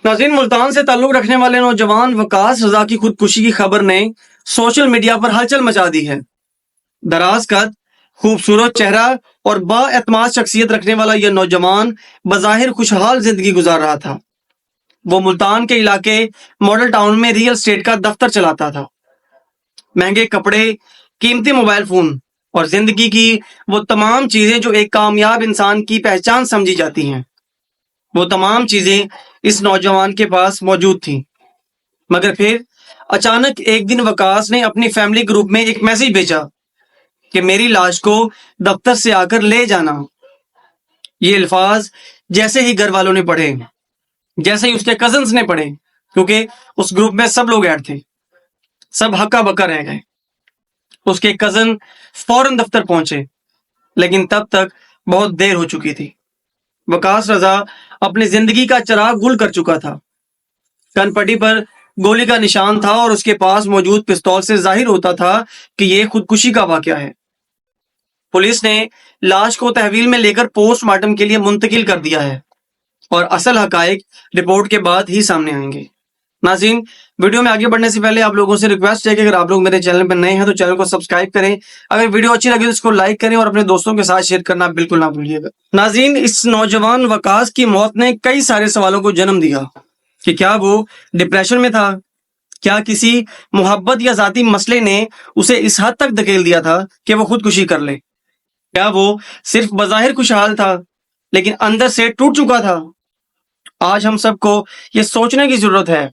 ناظرین، ملتان سے تعلق رکھنے والے نوجوان وقاص رضا کی خودکشی کی خبر نے سوشل میڈیا پر ہلچل مچا دی ہے۔ دراز قد، خوبصورت چہرہ اور با اعتماد شخصیت رکھنے والا یہ نوجوان بظاہر خوشحال زندگی گزار رہا تھا۔ وہ ملتان کے علاقے ماڈل ٹاؤن میں ریئل اسٹیٹ کا دفتر چلاتا تھا۔ مہنگے کپڑے، قیمتی موبائل فون اور زندگی کی وہ تمام چیزیں جو ایک کامیاب انسان کی پہچان سمجھی جاتی ہیں، وہ تمام چیزیں اس نوجوان کے پاس موجود تھیں۔ مگر پھر اچانک ایک دن وقاص نے اپنی فیملی گروپ میں ایک میسج بھیجا کہ میری لاش کو دفتر سے آ کر لے جانا۔ یہ الفاظ جیسے ہی گھر والوں نے پڑھے، جیسے ہی اس کے کزنز نے پڑھے، کیونکہ اس گروپ میں سب لوگ ایڈ تھے، سب ہکا بکا رہ گئے۔ اس کے کزن فوراً دفتر پہنچے، لیکن تب تک بہت دیر ہو چکی تھی۔ وقاص رضا اپنی زندگی کا چراغ گل کر چکا تھا۔ کن پٹی پر گولی کا نشان تھا اور اس کے پاس موجود پستول سے ظاہر ہوتا تھا کہ یہ خودکشی کا واقعہ ہے۔ پولیس نے لاش کو تحویل میں لے کر پوسٹ مارٹم کے لیے منتقل کر دیا ہے اور اصل حقائق رپورٹ کے بعد ہی سامنے آئیں گے۔ ناظرین، ویڈیو میں آگے بڑھنے سے پہلے آپ لوگوں سے ریکویسٹ ہے کہ اگر آپ لوگ میرے چینل پر نئے ہیں تو چینل کو سبسکرائب کریں، اگر ویڈیو اچھی لگے تو اس کو لائک کریں اور اپنے دوستوں کے ساتھ شیئر کرنا بالکل نہ بھولیے گا۔ ناظرین، اس نوجوان وقاص کی موت نے کئی سارے سوالوں کو جنم دیا کہ کیا وہ ڈپریشن میں تھا؟ کیا کسی محبت یا ذاتی مسئلے نے اسے اس حد تک دھکیل دیا تھا کہ وہ خودکشی کر لے؟ کیا وہ صرف بظاہر خوشحال تھا لیکن اندر سے ٹوٹ چکا تھا؟ آج ہم سب کو یہ سوچنے کی ضرورت ہے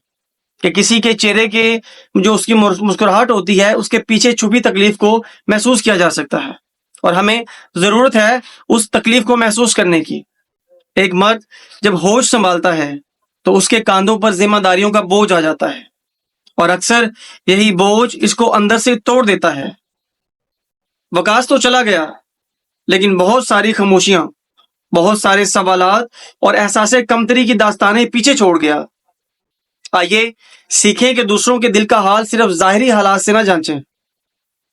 کہ کسی کے چہرے کے جو اس کی مسکراہٹ ہوتی ہے، اس کے پیچھے چھپی تکلیف کو محسوس کیا جا سکتا ہے، اور ہمیں ضرورت ہے اس تکلیف کو محسوس کرنے کی۔ ایک مرد جب ہوش سنبھالتا ہے تو اس کے کاندھوں پر ذمہ داریوں کا بوجھ آ جاتا ہے، اور اکثر یہی بوجھ اس کو اندر سے توڑ دیتا ہے۔ وقاص تو چلا گیا، لیکن بہت ساری خاموشیاں، بہت سارے سوالات اور احساس کمتری کی داستانیں پیچھے چھوڑ گیا۔ آئیے سیکھیں کہ دوسروں کے دل کا حال صرف ظاہری حالات سے نہ جانچیں،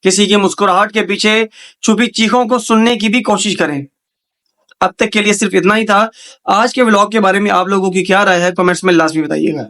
کسی کی مسکراہٹ کے پیچھے چھپی چیخوں کو سننے کی بھی کوشش کریں۔ اب تک کے لیے صرف اتنا ہی تھا۔ آج کے ولاگ کے بارے میں آپ لوگوں کی کیا رائے ہے کمنٹس میں لازمی بتائیے گا۔